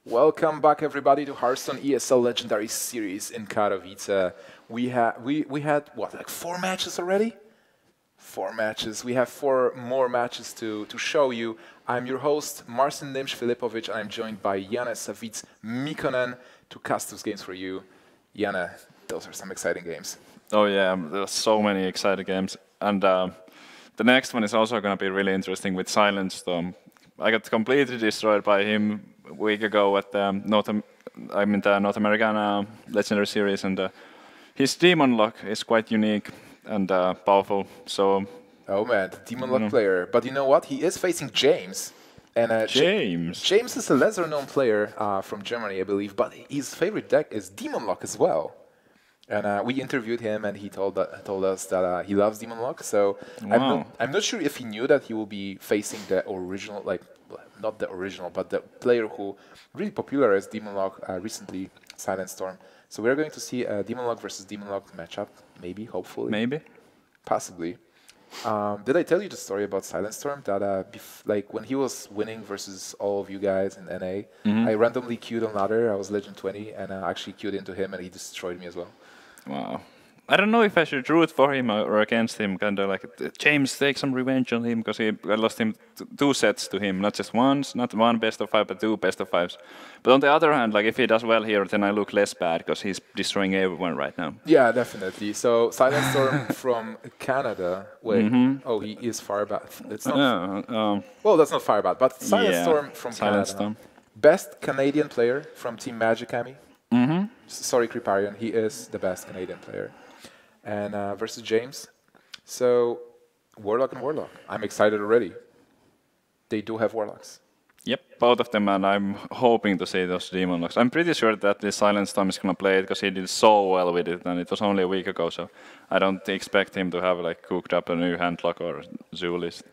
Welcome back, everybody, to Hearthstone ESL Legendary Series in Katowice. We had what, like 4 matches already? 4 matches. We have 4 more matches to show you. I'm your host, Marcin Nimsh-Filipovic, and I'm joined by Jana Savic Mikonen to cast those games for you. Jana, those are some exciting games. Oh yeah, there's so many exciting games, and the next one is also going to be really interesting with SilentStrom. I got completely destroyed by him a week ago at the North American Legendary Series, and his Demon Lock is quite unique and powerful. So. Oh man, the Demon Lock player. But you know what? He is facing James. And James is a lesser-known player from Germany, I believe, but his favorite deck is Demon Lock as well. And we interviewed him, and he told us that he loves Demon Lock. So wow. I'm not sure if he knew that he will be facing the original, like not the original, but the player who really popularized Demon Lock recently, SilentStrom. So we're going to see a Demon Lock versus Demon Lock matchup, maybe, hopefully, maybe, possibly. Did I tell you the story about SilentStrom? That like when he was winning versus all of you guys in NA, I randomly queued on ladder. I was Legend 20, and I actually queued into him, and he destroyed me as well. Wow. I don't know if I should root for him or against him. Kind of like James take some revenge on him because I lost him 2 sets to him, not just once, not 1 best of 5, but 2 best of 5s. But on the other hand, like if he does well here, then I look less bad because he's destroying everyone right now. Yeah, definitely. So SilentStrom from Canada. Wait, oh, he is Firebat. It's not. Well, that's not Firebat, but SilentStrom from Canada. Best Canadian player from Team Magic Ami. Sorry, Kriparian. He is the best Canadian player. And versus James. So, Warlock and Warlock. I'm excited already. They do have Warlocks. Yep, both of them, and I'm hoping to see those Demon Locks. I'm pretty sure that the SilentStrom is going to play it because he did so well with it, and it was only a week ago, so I don't expect him to have like cooked up a new handlock or zoo list.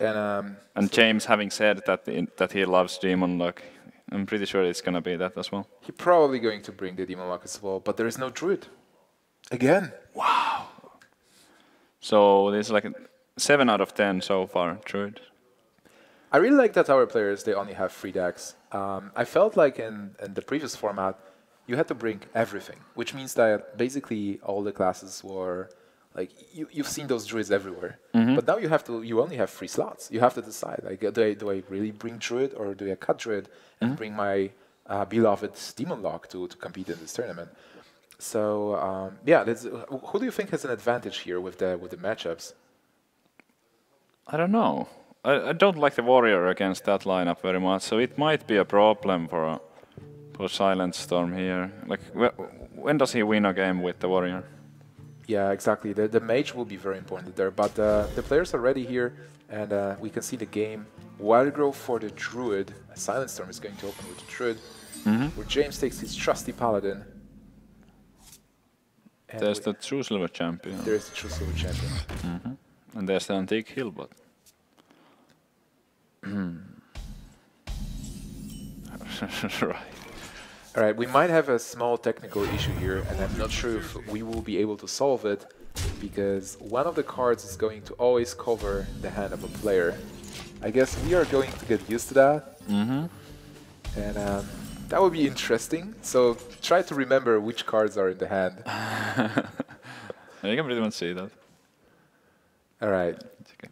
And James, having said that he loves Demon Lock, I'm pretty sure it's going to be that as well. He's probably going to bring the Demon Lock as well, but there is no Druid. Again. Wow. So there's like 7 out of 10 so far, Druid. I really like that our players, they only have 3 decks. I felt like in the previous format, you had to bring everything, which means that basically all the classes were, like, you've seen those Druids everywhere. But now you only have 3 slots. You have to decide, like, do I really bring Druid or do I cut Druid and bring my beloved Demon Lock to compete in this tournament? So, yeah, who do you think has an advantage here with the matchups? I don't know. I don't like the Warrior against that lineup very much, so it might be a problem for SilentStrom here. Like, when does he win a game with the Warrior? Yeah, exactly. The Mage will be very important there, but the players are ready here, and we can see the game. Wildgrove for the Druid. SilentStrom is going to open with the Druid, where James takes his trusty Paladin. And there's the True Silver Champion. There's the True Silver Champion. And there's the Antique Hillbot. Right. All right, we might have a small technical issue here, and I'm not sure if we will be able to solve it, because one of the cards is going to always cover the hand of a player. I guess we are going to get used to that, and that would be interesting. So try to remember which cards are in the hand. You can pretty much see that. All right. Okay.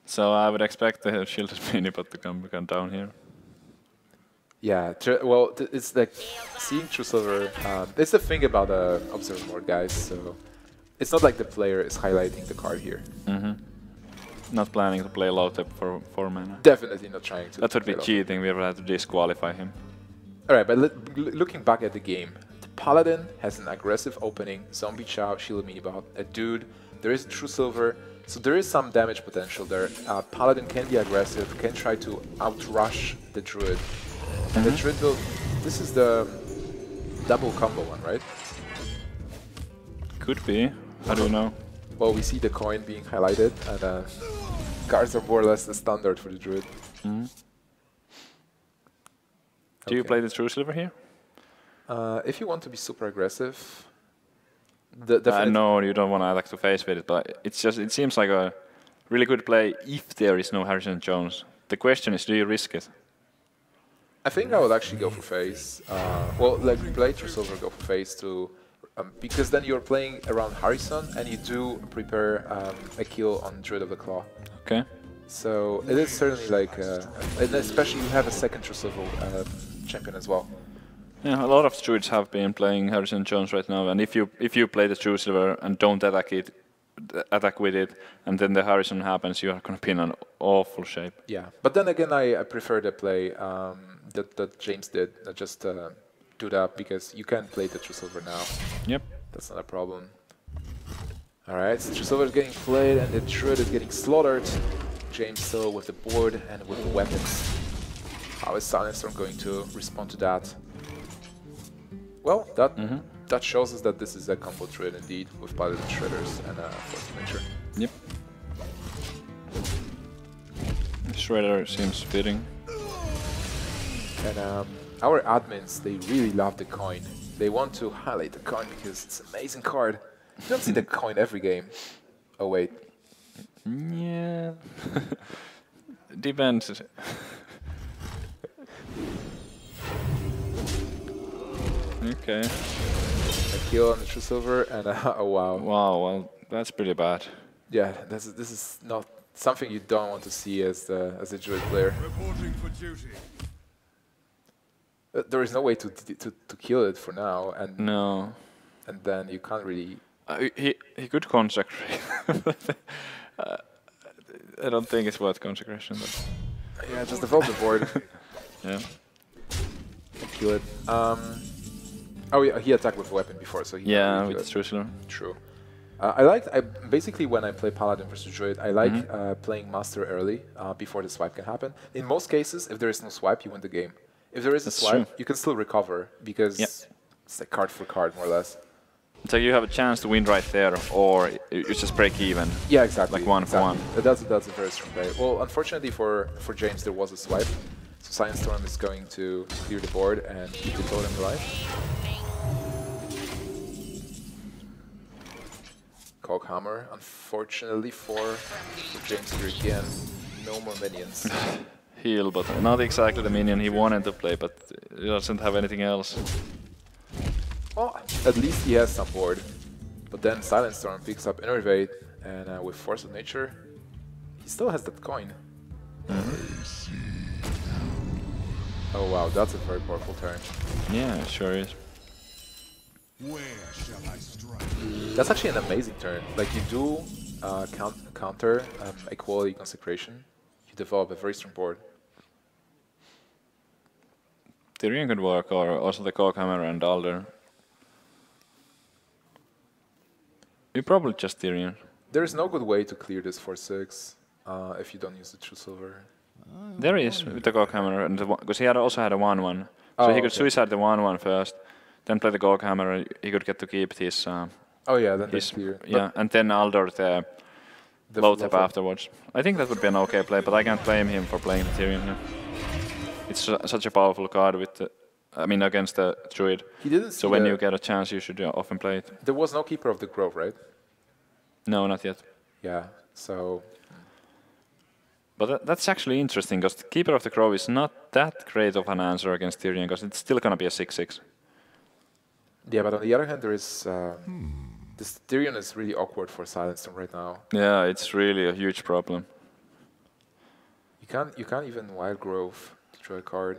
So I would expect the Shielded Minibot to come down here. Yeah, well, it's like seeing True Silver. It's the thing about the Observer Mode, guys. So it's not like the player is highlighting the card here. Not planning to play low tap for 4 mana. Definitely not trying to. That would be cheating. We would have to disqualify him. All right, but looking back at the game, the Paladin has an aggressive opening, Zombie Chow, Shielded Minibot, a Dude. There is True Silver, so there is some damage potential there. Paladin can be aggressive, can try to outrush the Druid. And the Druid build, this is the double combo one, right? Could be. How do you know? Well, we see the coin being highlighted, and cards are more or less the standard for the Druid. Do you play the True Silver here? If you want to be super aggressive, no, you don't want to attack to face with it, but it seems like a really good play if there is no Harrison Jones. The question is, do you risk it? I think I would actually go for face. Well, like play True Silver, go for face to, because then you're playing around Hearthstone and you do prepare a kill on Druid of the Claw. Okay. So it is certainly like, and especially you have a second True Silver champion as well. Yeah, a lot of Druids have been playing Harrison Jones right now, and if you play the True Silver and don't attack with it, and then the Harrison happens, you are going to be in an awful shape. Yeah, but then again, I prefer the play that James did, just do that, because you can play the True Silver now. Yep. That's not a problem. Alright, so True Silver is getting played, and the Druid is getting slaughtered. James still with the board and with the weapons. How is SilentStrom going to respond to that? Well, that shows us that this is a combo Druid indeed, with Piloted Shredders and Force of Nature. Yep. Shredder seems fitting. And our admins, they really love the coin. They want to highlight the coin because it's an amazing card. You don't see the coin every game. Oh wait. Yeah. Depends. Okay. A kill on the True Silver and oh wow. Wow, well, that's pretty bad. Yeah, this is not something you don't want to see as a Druid player. Reporting for duty. There is no way to kill it for now, and No. and then you can't really. He could consecrate. I don't think it's worth consecration, but Yeah, just develop the board. yeah. Kill it. Oh yeah, he attacked with a weapon before, so he Yeah, can't really with kill True Silver. it. True. I basically when I play Paladin versus Druid, I like playing Master early before the swipe can happen. In most cases, if there is no swipe, you win the game. If there is a That's swipe, true. you can still recover because it's like card for card, more or less. It's like you have a chance to win right there, or you just break even. Yeah, exactly. Like one for one. That's a very strong play. Well, unfortunately for James, there was a swipe. So SilentStrom is going to clear the board and keep the totem alive. Coghammer, unfortunately for James here again, no more minions. Heal, but not exactly the minion he wanted to play, but he doesn't have anything else. Well, at least he has some board. But then SilentStorm picks up Innervate, and with Force of Nature, he still has that coin. Oh wow, that's a very powerful turn. Yeah, it sure is. Where shall I strike? That's actually an amazing turn. Like you do counter Equality Consecration, you develop a very strong board. Tyrion could work, or also the Coghammer and Alder. You probably just Tyrion. There is no good way to clear this 4/6 if you don't use the True Silver. There is, with the Coghammer, and because he also had a 1/1. Oh, So he could okay. suicide the 1/1 first, then play the Coghammer, and he could get to keep his... Oh yeah, then his that's clear. yeah, and then Alder the low tap afterwards. I think that would be an okay play, but I can't blame him for playing the Tyrion here. It's such a powerful card with the, I mean, against the Druid. He didn't see So when the- you get a chance, you should often play it. There was no Keeper of the Grove, right? No, not yet. Yeah, so... But that's actually interesting, because Keeper of the Grove is not that great of an answer against Tyrion, because it's still going to be a 6/6. Yeah, but on the other hand, there is... This Tyrion is really awkward for SilentStorm right now. Yeah, it's really a huge problem. You can't even Wild Grove to draw a card.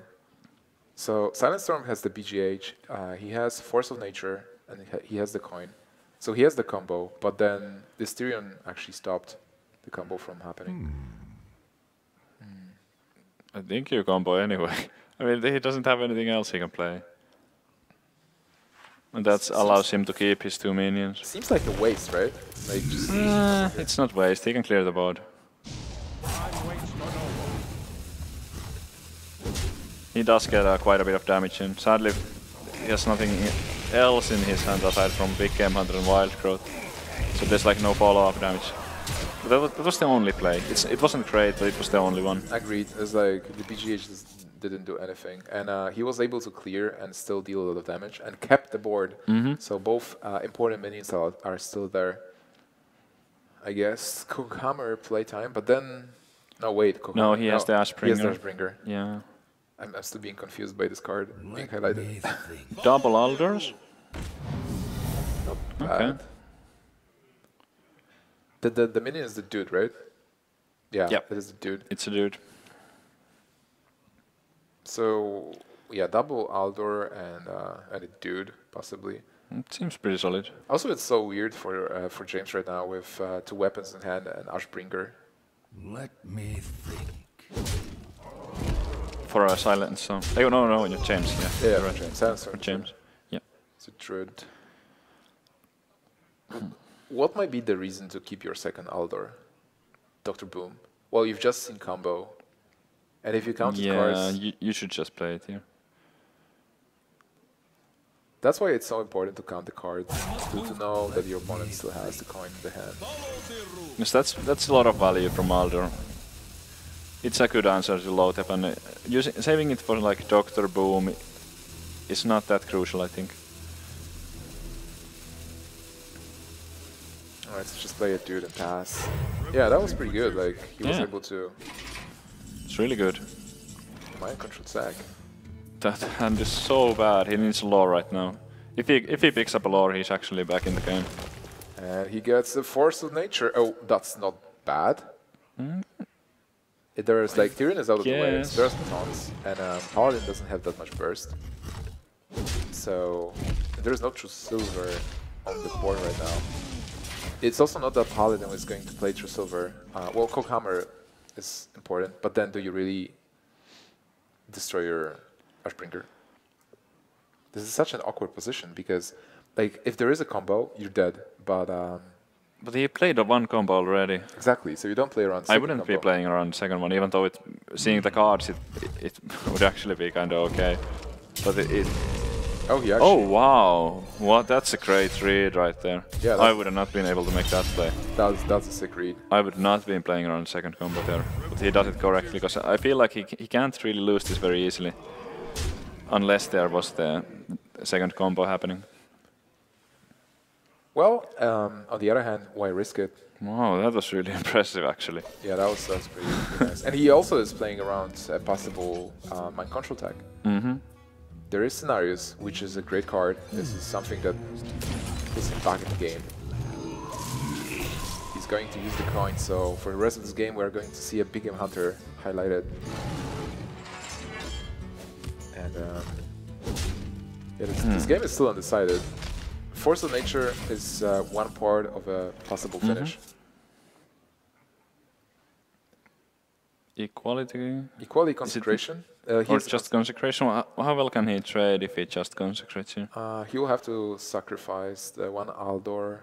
So SilentStorm has the BGH, he has Force of Nature, and he has the coin. So he has the combo, but then this Tyrion actually stopped the combo from happening. I think you combo anyway. I mean, he doesn't have anything else he can play. And that allows him to keep his 2 minions. Seems like a waste, right? Like just It's not waste, he can clear the board. He does get quite a bit of damage in. Sadly, he has nothing else in his hand aside from Big Game Hunter and Wild Growth. So there's like no follow-up damage. But that was the only play. It wasn't great, but it was the only one. agreed. It's like the BGH just didn't do anything, and he was able to clear and still deal a lot of damage and kept the board. So both important minions are still there. I guess Coghammer playtime, but then no wait. No, he has the He has the Ashbringer. Ashbringer. Yeah. I'm still being confused by this card being highlighted. Double Alders? Not Okay. bad. The minion is the dude, right? Yeah, Yep. it is the dude. It's a dude. So yeah, double Aldor and a dude possibly. It seems pretty solid. Also, it's so weird for James right now with 2 weapons in hand and Ashbringer. Let me think. For a SilentStrom. Oh, no, James. Yeah, Yeah, right. James. Sandstorm, For James. Yeah. It's a druid. What might be the reason to keep your second Aldor, Dr. Boom? Well, you've just seen combo, and if you counted Yeah, cards, you should just play it here. that's why it's so important to count the cards to know that your opponent still has the coin in the hand. Yes, that's a lot of value from Alder. It's a good answer to low tap, and saving it for like Dr. Boom is not that crucial, I think. Alright, so just play a dude and pass. Yeah, that was pretty good. Like he was Yeah. able to It's really good. mind control sack. That hand is so bad. He needs a lore right now. If he picks up a lore, he's actually back in the game. And he gets the force of nature. Oh, that's not bad. There's like Tyrion is out of the way. Yes. There's tons, and Paladin doesn't have that much burst. So there's no true silver on the board right now. It's also not that Paladin is going to play true silver. Well, Cokehammer is important, but then do you really destroy your Ashbringer? This is such an awkward position because, like, if there is a combo, you're dead. But he played a one combo already. exactly, so you don't play around. I wouldn't be playing around the second one, even though seeing the cards, it would actually be kind of okay. But Oh, he actually. oh wow, what? That's a great read right there. Yeah, I would have not been able to make that play. That's a sick read. I would not been playing around the second combo there, but he does it correctly because I feel like he can't really lose this very easily, unless there was the second combo happening. Well, on the other hand, why risk it? Wow, that was really impressive actually. Yeah, that was pretty nice. And he also is playing around a possible mind control tag. Mm-hmm. There is Scenarios, which is a great card. This is something that puts him back in the game. He's going to use the coin, so for the rest of this game, we're going to see a Big Game Hunter highlighted. And yeah, this game is still undecided. Force of Nature is one part of a possible finish. Equality? Equality Consecration. Or just Consecration? How well can he trade if he just consecrates here? He will have to sacrifice the one Aldor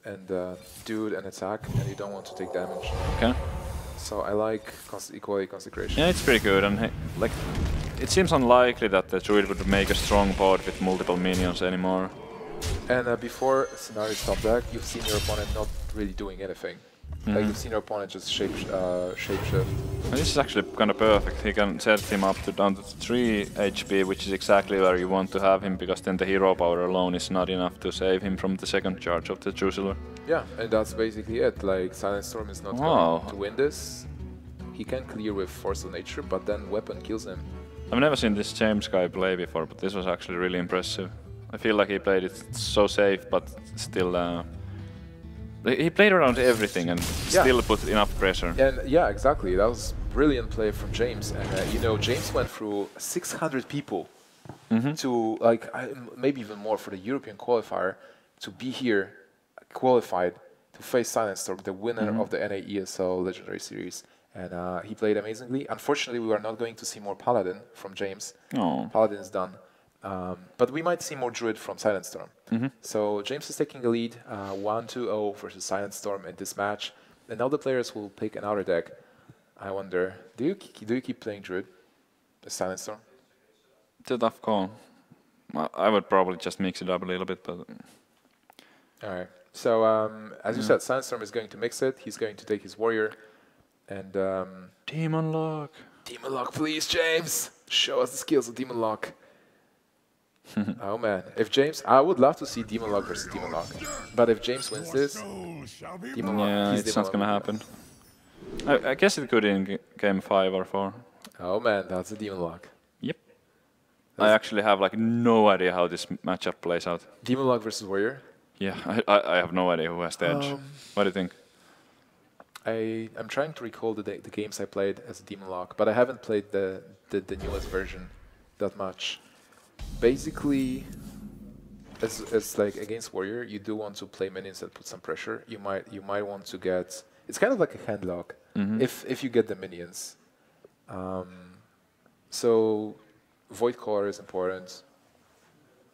and Dude and attack, and you don't want to take damage. Okay. So I like Equality Consecration. Yeah, it's pretty good, and like it seems unlikely that the Druid would make a strong board with multiple minions anymore. And before Scenario Stop Deck, you've seen your opponent not really doing anything. Like you've seen your opponent just shapeshift. And this is actually kind of perfect. He can set him up to down to 3 HP, which is exactly where you want to have him, because then the hero power alone is not enough to save him from the second charge of the True Silver. Yeah, and that's basically it. Like SilentStrom is not going to win this. He can clear with Force of Nature, but then Weapon kills him. I've never seen this James guy play before, but this was actually really impressive. I feel like he played it so safe, but still... he played around everything and still put enough pressure. And yeah, exactly. That was brilliant play from James. And you know, James went through 600 people to like maybe even more for the European qualifier to be here, qualified to face SilentStrom, the winner of the NA ESL Legendary Series. And he played amazingly. Unfortunately, we are not going to see more Paladin from James. Oh. Paladin is done. But we might see more Druid from SilentStrom. So James is taking the lead, 1-2-0 versus SilentStrom in this match. And now the players will pick another deck. I wonder, do you keep playing Druid as SilentStrom? It's a tough call. I would probably just mix it up a little bit, but... Alright, so as you said, SilentStrom is going to mix it. He's going to take his Warrior. And Demon Lock! Demon Lock, please, James! Show us the skills of Demon Lock. Oh man, if James, I would love to see Demon Lock versus Demon Lock. But if James wins this, Demon Lock, Yeah, he's it's Demon not gonna Lock. happen. I guess it could in game 5 or 4. Oh man, that's a demon lock. Yep. I actually have like no idea how this matchup plays out. Demon lock versus warrior. Yeah, I have no idea who has the edge. What do you think? I'm trying to recall the games I played as a demon lock, but I haven't played the newest version that much. Basically, as like against warrior, you do want to play minions that put some pressure. You might want to get. It's kind of like a handlock if you get the minions. So Void Caller is important.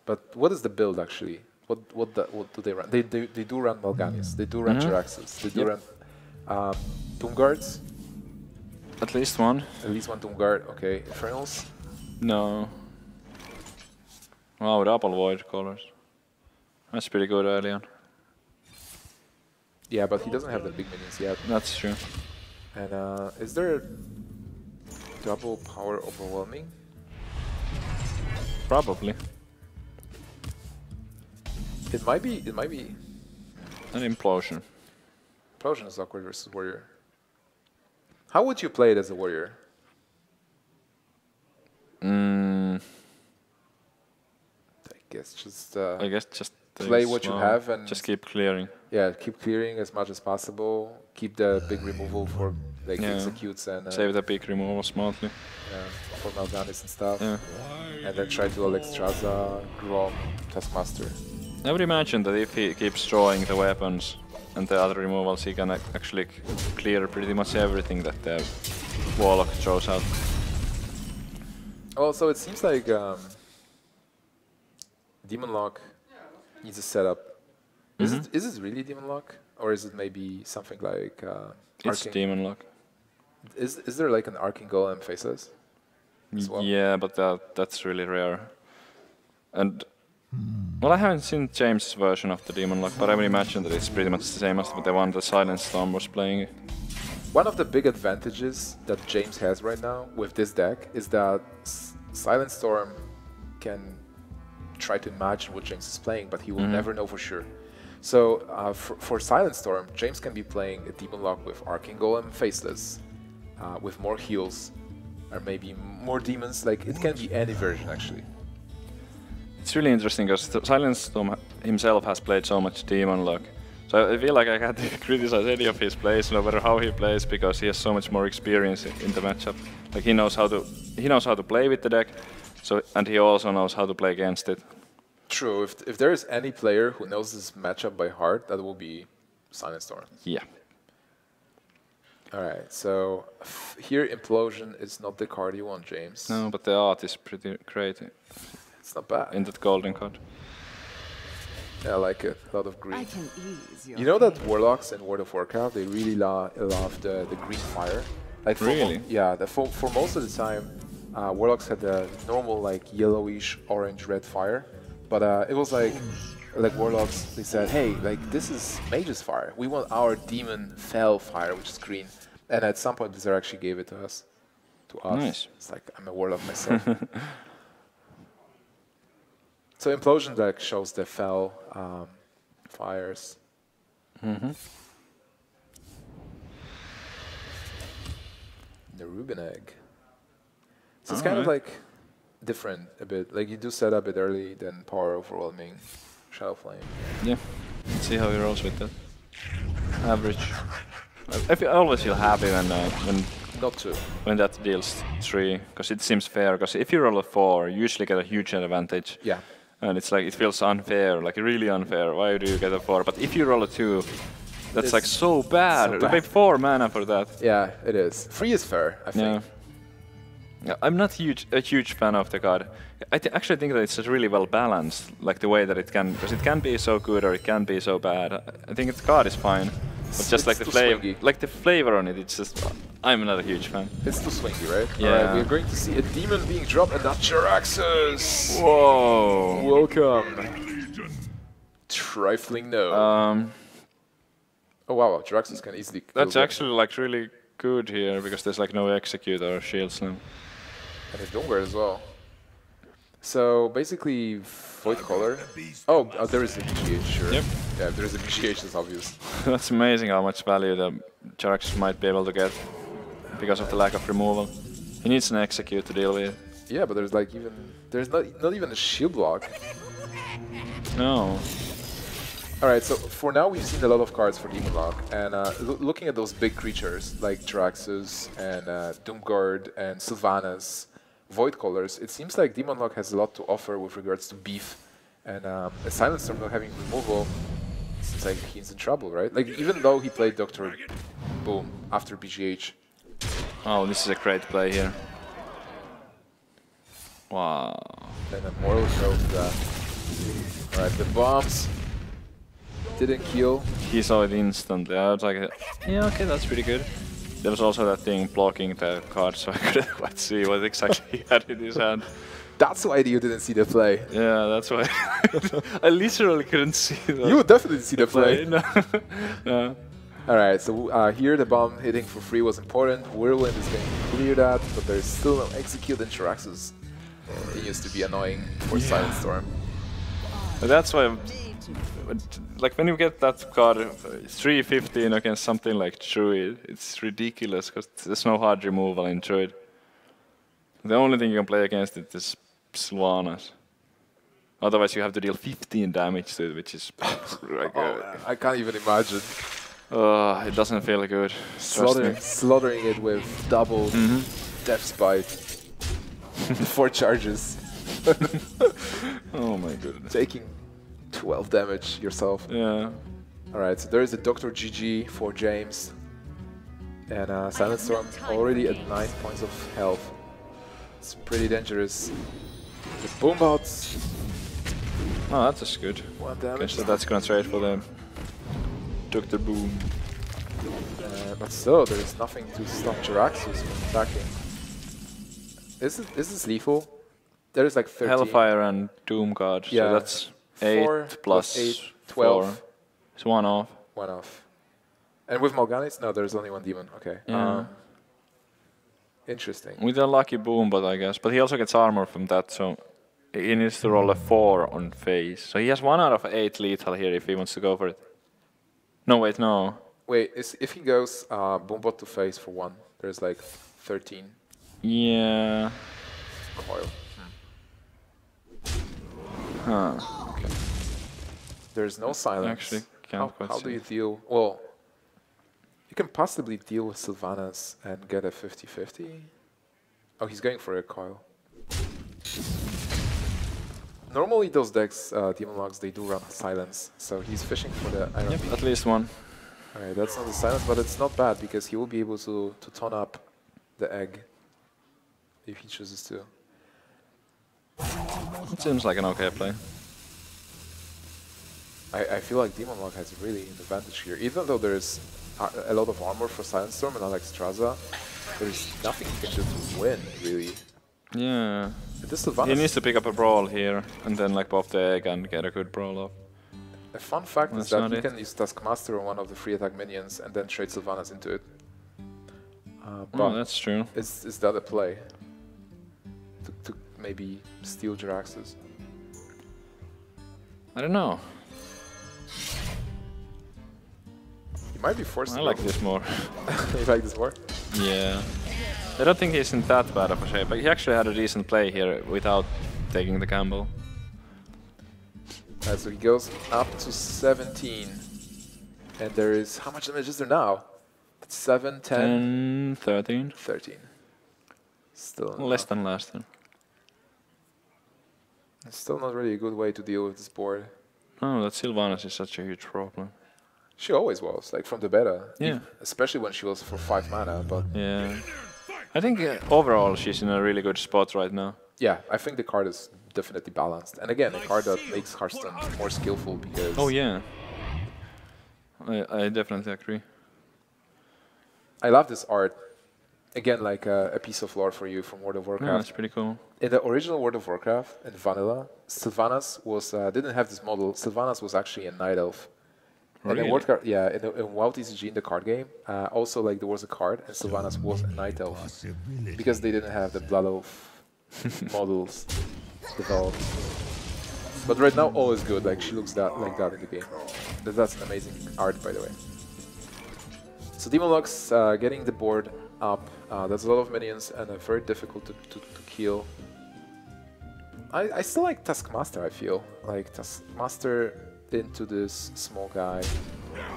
But what is the build actually? What do they run? They do run Mal'Ganis. They do run Jiraxes. They do run Doom Guards. At least one. At least one Doom Guard. Okay, Infernals. No. Wow, double Void Callers. That's pretty good early on. Yeah, but he doesn't have the big minions yet. That's true. And is there double power overwhelming? Probably. It might be. It might be. An implosion. Implosion is awkward versus warrior. How would you play it as a warrior? I guess just just play what you have and just keep clearing. Yeah, keep clearing as much as possible. Keep the big removal for like executes and save the big removal smartly. For Mal'Ganis and stuff. Yeah. And then try to Alexstrasza, Grom, Taskmaster. I would imagine that if he keeps drawing the weapons and the other removals, he can actually clear pretty much everything that the Warlock throws out. Oh, so it seems like Demon Lock needs a setup. Is it really Demon Lock? Or is it maybe something like it's Demon Lock. Is there like an Arcane Golem faces? Well? Yeah, but that's really rare. And well, I haven't seen James' version of the Demon Lock, but I would imagine that it's pretty much the same as the one that SilentStrom was playing. One of the big advantages that James has right now with this deck is that SilentStorm can try to imagine what James is playing, but he will never know for sure. So for SilentStorm, James can be playing a Demon Lock with Arcane Golem Faceless, with more heals, or maybe more demons. Like, it can be any version actually. It's really interesting because SilentStorm himself has played so much Demon Lock. So I feel like I can't criticize any of his plays, no matter how he plays, because he has so much more experience in the matchup. Like, he knows how to play with the deck, and he also knows how to play against it. True. If there is any player who knows this matchup by heart, that will be SilentStorm. Yeah. All right. So here, Implosion is not the card you want, James. No, but the art is pretty great. It's not bad. In that golden card. Yeah, I like it. A lot of green. You know that Warlocks in World of Warcraft, they really love the green fire. Like really? Yeah. For most of the time, Warlocks had the normal like yellowish, orange, red fire, but it was like Warlocks. They said, hey, like this is Mage's fire. We want our Demon Fell fire, which is green. And at some point, Blizzard actually gave it to us. Nice. It's like I'm a Warlock myself. So Implosion deck shows the Fell fires. The Rubin Egg. So it's kind of like different a bit. Like you do set up it early, then Power Overwhelming, Shadow Flame. Yeah. Let's see how he rolls with that. Average. I always feel happy when Not 2. When that deals 3, because it seems fair. Because if you roll a 4, you usually get a huge advantage. Yeah. And it's like, it feels unfair, like really unfair. Why do you get a 4? But if you roll a 2, that's it's like so bad. You pay 4 mana for that. Yeah, it is. 3 is fair, I think. Yeah, I'm not a huge fan of the card. I actually think that it's really well balanced, like the way that it can, because it can be so good or it can be so bad. I think the card is fine, but just like the flavor on it, it's just, I'm not a huge fan. It's too swingy, right? Yeah. Alright, we're going to see a demon being dropped and not Jiraxes. Whoa! Welcome. Trifling no. Oh wow, Jiraxes can easily kill That's actually like really good here, because there's like no execute or shields now. And it's Doomguard as well. So basically, Void Caller. Oh, there is a BGH, sure. Yep. Yeah, there is a BGH, it's obvious. That's amazing how much value the Jiraxes might be able to get because of the lack of removal. He needs an execute to deal with. Yeah, but there's like there's not even a shield block. No. Alright, so for now we've seen a lot of cards for Demon Lock, and looking at those big creatures like Draxus and Doomguard and Sylvanas, Void Callers, it seems like Demon Lock has a lot to offer with regards to beef, and SilentStrom not having removal, it seems like he's in trouble, right? Like even though he played Dr. Boom after BGH. Oh, this is a great play here. Wow. And a Moral drove that. Alright, the bombs didn't kill. He saw it instantly. I was like, yeah, okay, that's pretty good. There was also that thing blocking the card, so I couldn't quite see what exactly he had in his hand. That's why you didn't see the play. Yeah, that's why. I literally couldn't see that. You would definitely see the play. No. No. Alright, so here the bomb hitting for free was important. Whirlwind is going to clear that, but there's still no execute, and Jiraxus continues to be annoying for SilentStrom. But that's why, like when you get that card 315 against something like Druid, it's ridiculous because there's no hard removal in Druid. The only thing you can play against it is Sylvanas. Otherwise you have to deal 15 damage to it, which is like, I can't even imagine. it doesn't feel good. Slaughtering it with double Death Spite. 4 charges. Oh my goodness. Taking 12 damage yourself. Yeah. Alright, so there is a Dr. GG for James. And SilentStrom already at 9 points of health. It's pretty dangerous. The Boombots. Oh, that's just good. 1 damage. Okay, so that's gonna trade for them. Dr. Boom. But still, there's nothing to stop Jiraxus from attacking. Is this lethal? There is like 13. Hellfire and Doom Guard, Yeah. so that's 8 plus 8, 12. 4. It's 1 off. 1 off. And with Mal'Ganis? No, there's only 1 demon. Okay. Yeah. Interesting. With a lucky boom, but I guess. But he also gets armor from that, so he needs to roll a 4 on phase. So he has 1 out of 8 lethal here if he wants to go for it. No, wait, no. Wait, if he goes Boombot to phase for 1, there's like 13 Yeah. coil. Huh. Okay. There's no silence. Actually, can't quite how see do you it. deal? Well, you can possibly deal with Sylvanas and get a 50-50. Oh, he's going for a coil. Normally those decks, Demon Logs, they do run silence, so he's fishing for the Iron Yep, Beam. at least 1. Alright, that's not the silence, but it's not bad because he will be able to tone up the egg if he chooses to. It seems like an okay play. I feel like Demon Log has really an advantage here. Even though there's a lot of armor for SilentStrom and Alexstrasza, there's nothing he can do to win, really. Yeah. This He Sylvanas, needs to pick up a brawl here and then like pop the egg and get a good brawl off. a fun fact is That's that not you it. can use Taskmaster on one of the free attack minions and then trade Sylvanas into it. Oh, But that's true. is that a play? To maybe steal Jiraxus? I don't know. You might be forced I to like go. this more. You like this more? Yeah. I don't think he's in that bad of a shape. Like, he actually had a decent play here without taking the gamble. So he goes up to 17. And there is, how much damage is there now? 7, 10, 10, 13. 13. Still Less than last time. It's still not really a good way to deal with this board. Oh, that Sylvanas is such a huge problem. She always was, like from the beta. Yeah. Especially when she was for 5 mana, but Yeah. I think overall she's in a really good spot right now. yeah, I think the card is definitely balanced. And again, a card that makes Hearthstone more skillful because... Oh yeah. I definitely agree. I love this art. Again, like a piece of lore for you from World of Yeah, Warcraft. that's pretty cool. In the original World of Warcraft, in Vanilla, Sylvanas was didn't have this model. Sylvanas was actually a Night Elf. And in Really? World in WoW TCG in the card game, also like there was a card, and Sylvanas was a Night Elf because they didn't have the Blood Elf models developed. But right now, all is good. Like she looks like that in the game. That's an amazing art, by the way. So Demon Lux getting the board up There's a lot of minions and very difficult to kill. I still like Taskmaster, I feel. Like Taskmaster into this small guy.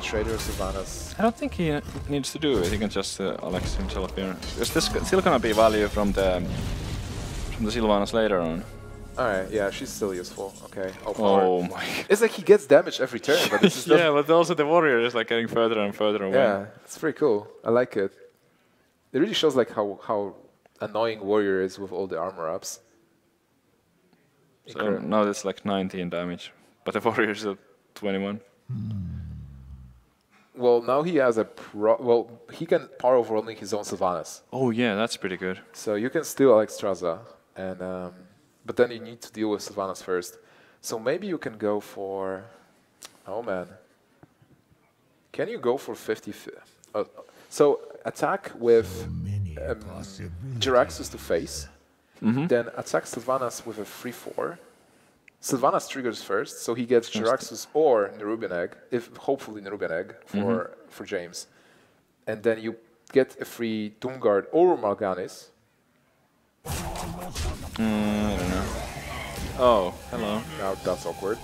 Trader Sylvanas. I don't think he needs to do it. He can just Alex himself here. Is this still gonna be value from the Sylvanas later on? Alright, yeah, she's still useful. Okay. Oh my god. It's like he gets damage every turn, but this is yeah, but also the warrior is like getting further and further away. Yeah, it's pretty cool. I like it. It really shows like how annoying warrior is with all the armor ups. So now it's like 19 damage, but the warrior is at 21. Well, now he has he can power overwhelming his own Sylvanas. Oh yeah, that's pretty good. So you can steal Alexstrasza, and but then you need to deal with Sylvanas first. So maybe you can go for... Oh man. Can you go for 50... so attack with Jiraxxus to face, then attack Sylvanas with a 3-4. Sylvanas triggers first, so he gets Jiraxxus or Nerubian Egg, hopefully Nerubian Egg for James. And then you get a free Doomguard or Mal'Ganis. I don't know. Oh, hello. Now that's awkward.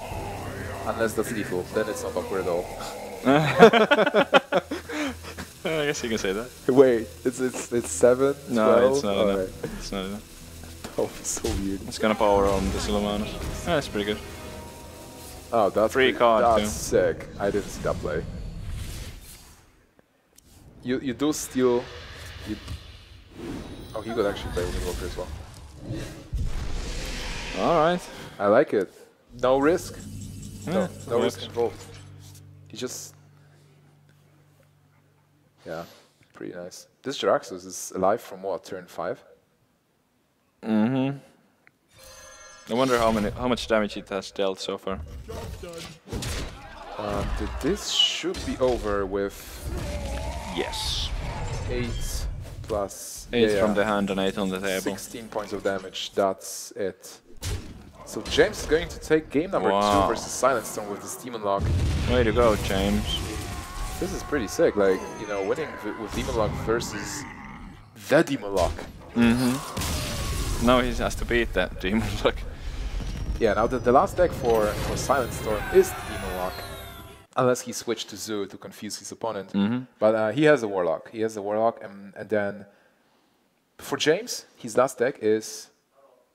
Unless that's lethal, then it's not awkward at all. I guess you can say that. Wait, it's 7? No, 12? it's not All enough. right. It's not enough. Oh, so weird. It's gonna power on the Sylvanas. Yeah, that's pretty good. Oh, that's free card that's too. Sick. I didn't see that play. You do steal. Oh, he could actually play with Invoker as well. All right. I like it. No risk. Yeah, no risk involved. He just... Yeah, pretty nice. This Jiraxxus is alive from what, turn 5? I wonder how much damage it has dealt so far. This should be over with... Yes. 8 plus... 8 from the hand and 8 on the table. 16 points of damage, that's it. So James is going to take game number 2 versus SilentStrom with this Demon Lock. Way to go, James. This is pretty sick, like, you know, winning with Demon Lock versus the Demon Lock. Now he has to beat that Demon Lock. Yeah, now the last deck for SilentStorm is the Demon Lock. Unless he switched to Zoo to confuse his opponent. But he has a Warlock. He has a Warlock, and then for James, his last deck is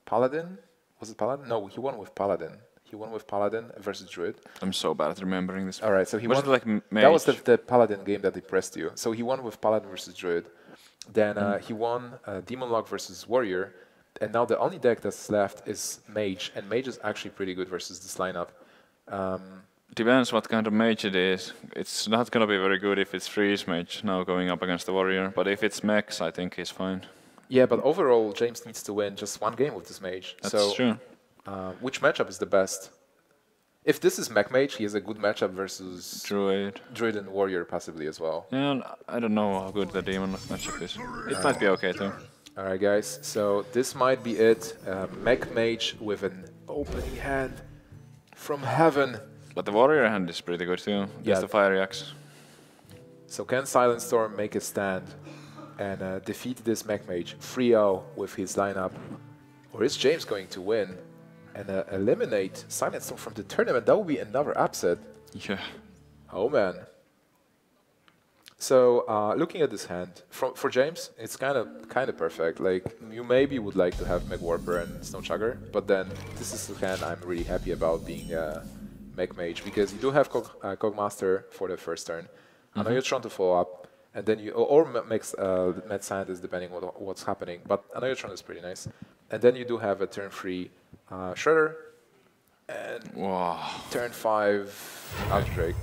Paladin. Was it Paladin? No, he won with Paladin. He won with Paladin versus Druid. I'm so bad at remembering this. Alright, so he was won. It like mage? That was the Paladin game that impressed you. So he won with Paladin versus Druid. Then he won Demon Lock versus Warrior. And now the only deck that's left is Mage. And Mage is actually pretty good versus this lineup. Depends what kind of mage it is. It's not gonna be very good if it's freeze mage now going up against the warrior. But if it's mechs, I think he's fine. Yeah, but overall, James needs to win just one game with this mage. That's true. Which matchup is the best? If this is mech mage, he has a good matchup versus Druid and warrior possibly as well. Yeah, I don't know how good the demon matchup is. It might be okay too. Alright guys, so this might be it. Mech mage with an opening hand from heaven. But the warrior hand is pretty good too. Just the fiery axe. So can SilentStorm make a stand and defeat this mech mage 3-0 with his lineup? Or is James going to win and eliminate SilentStorm from the tournament? That would be another upset. Yeah. Oh man. So looking at this hand, for James, it's kind of perfect. Like you maybe would like to have Mech Warper and Snowchugger, but then this is the hand I'm really happy about being Mech Mage, because you do have Cogmaster for the first turn. I know you're trying to follow up, and then you or Mad Scientist depending on what's happening. But I know you're trying is pretty nice, and then you do have a turn 3 Shredder, and turn 5 Outbreak.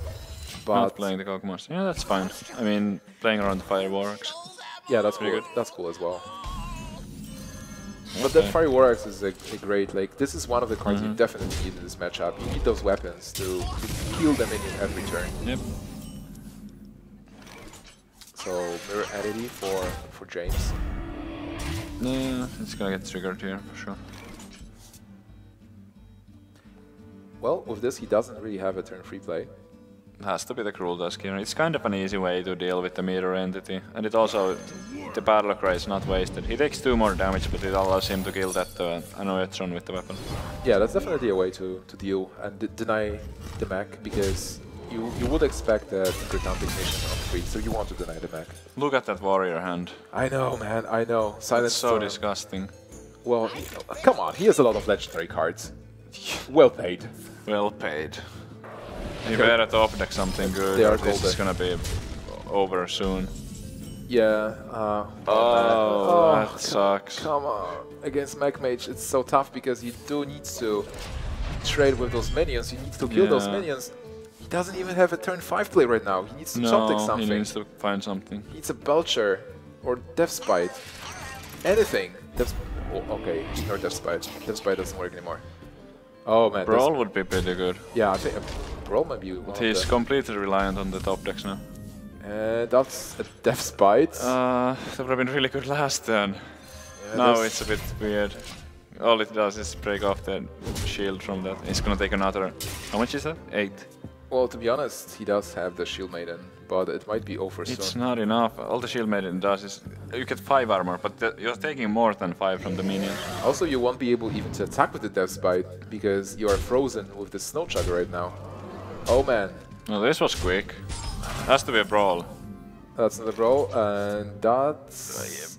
But not playing the Cogmaster. Yeah, that's fine. I mean, playing around the Fire Warrocks. Yeah, that's pretty cool. good. That's cool as well. But that Fire Warrocks is a great, like, this is one of the cards you definitely need in this matchup. You need those weapons to kill the minion every turn. Yep. So, Mirror Entity for James. Yeah, it's gonna get triggered here for sure. Well, with this, he doesn't really have a turn 3 play. has to be the Cruel Tusk here. It's kind of an easy way to deal with the mirror entity, and it also, the Battle Cry is not wasted. He takes 2 more damage, but it allows him to kill that Annoyatron with the weapon. Yeah, that's definitely a way to deal and deny the mech, because you would expect the Tinkertown Technician on free, so you want to deny the mech. Look at that warrior hand. I know, man, I know. It's so disgusting. Well, come on, he has a lot of legendary cards. Well paid. Well paid. You better top deck something good, They are or this is golden. gonna be over soon. Yeah. That sucks. Come on. Against Mech Mage, it's so tough because you do need to trade with those minions. You need to kill those minions. He doesn't even have a turn 5 play right now. He needs to top deck something. He needs to find something. He needs a Belcher or Death Spite. Anything. Okay, ignore Death Spite. Death Spite doesn't work anymore. Oh man. Brawl would be pretty good. Yeah, I think Brawl might be one But of he's the- completely reliant on the top decks now. That's a Death Spite. That would have been really good last turn. Yeah, Now that's- it's a bit weird. All it does is break off the shield from that. It's gonna take another... How much is that? 8. Well, to be honest, he does have the Shield Maiden, but it might be over It's soon. not enough. All the shield maiden does is... You get 5 armor, but you're taking more than 5 from the minions. Also, you won't be able even to attack with the Death Spite, because you are frozen with the Snow Chugger right now. Oh man, No, this was quick. Has to be a brawl. that's not a Brawl, and that's...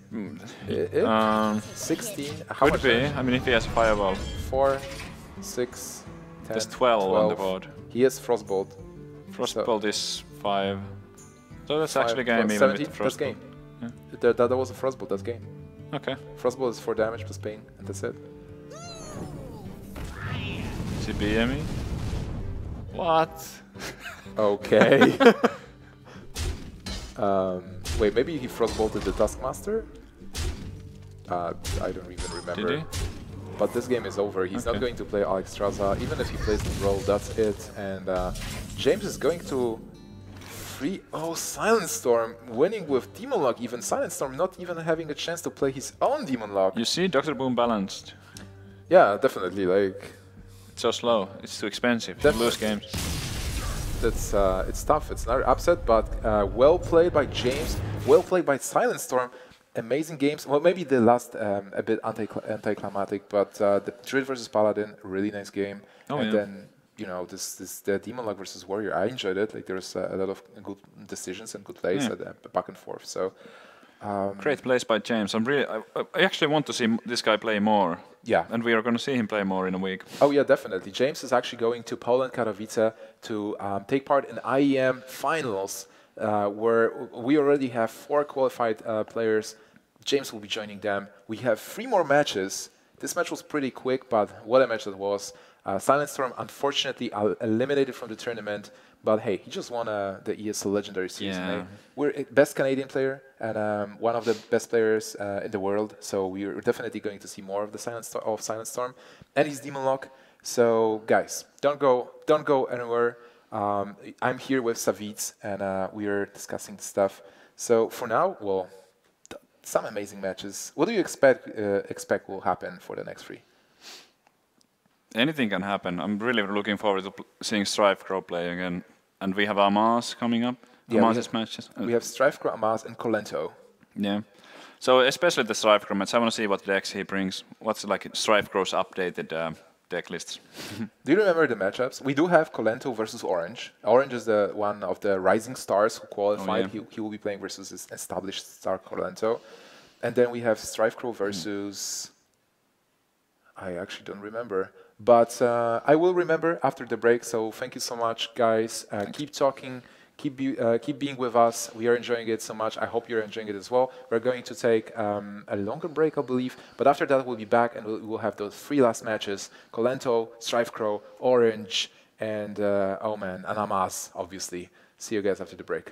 it? 16? How Could much be. damage? I mean, if he has a fireball. 4, 6, 10, There's 12 on the board. He has Frostbolt. Frostbolt is 5. So that's 5 actually game plus even with 17, the that's Frostbolt. game. Yeah. That was a Frostbolt, that's game. Okay. Frostbolt is 4 damage plus pain, and that's it. Is he BME? What? Okay. Wait, maybe he Frostbolted the Taskmaster? I don't even remember. Did he? But this game is over. He's not Okay. going to play Alexstrasza. Even if he plays the role, that's it. And James is going to free... Oh, SilentStorm winning with Demon Lock. Even SilentStorm not even having a chance to play his own Demon Lock. You see, Dr. Boom balanced. Yeah, definitely. Like, It's so slow. It's too expensive. You Definitely. lose games. that's it's tough. It's another upset, but well played by James. Well played by SilentStorm. Amazing games. Well, maybe the last a bit anticlimactic, but the Druid versus Paladin, really nice game. Oh, and yeah. then this the Demon Lock versus Warrior. I enjoyed it. Like there's a lot of good decisions and good plays back and forth. So Great plays by James. I actually want to see this guy play more. yeah. And we are going to see him play more in a week. Oh yeah, definitely. James is actually going to Poland, Katowice to take part in IEM finals, where we already have 4 qualified players. James will be joining them. We have 3 more matches. This match was pretty quick, but what a match that was. SilentStorm, unfortunately, eliminated from the tournament, but hey, he just won the ESL Legendary Series. Yeah. We're best Canadian player and one of the best players in the world, so we're definitely going to see more of the SilentStorm and his Demon Lock. So guys, don't go anywhere. I'm here with SilentStrom, and we are discussing the stuff. So for now, well, some amazing matches. What do you expect will happen for the next 3? Anything can happen. I'm really looking forward to seeing Strife Crow play again. And we have Amas coming up. Yeah, Amas' matches. We have Strife, Amas, and Colento. Yeah. So especially the Strife Crow match, I want to see what decks he brings. What's like Strife Crow's updated deck lists. Do you remember the matchups? We do have Colento versus Orange. Orange is the one of the rising stars who qualified. Oh, yeah. He will be playing versus his established star Colento. And then we have Strife Crow versus... I actually don't remember. But I will remember after the break. So thank you so much, guys. Keep talking. Keep being with us. We are enjoying it so much. I hope you're enjoying it as well. We're going to take a longer break, I believe. But after that, we'll be back and we'll have those 3 last matches. Colento, Strife Crow, Orange, and, oh man, Anamas, obviously. See you guys after the break.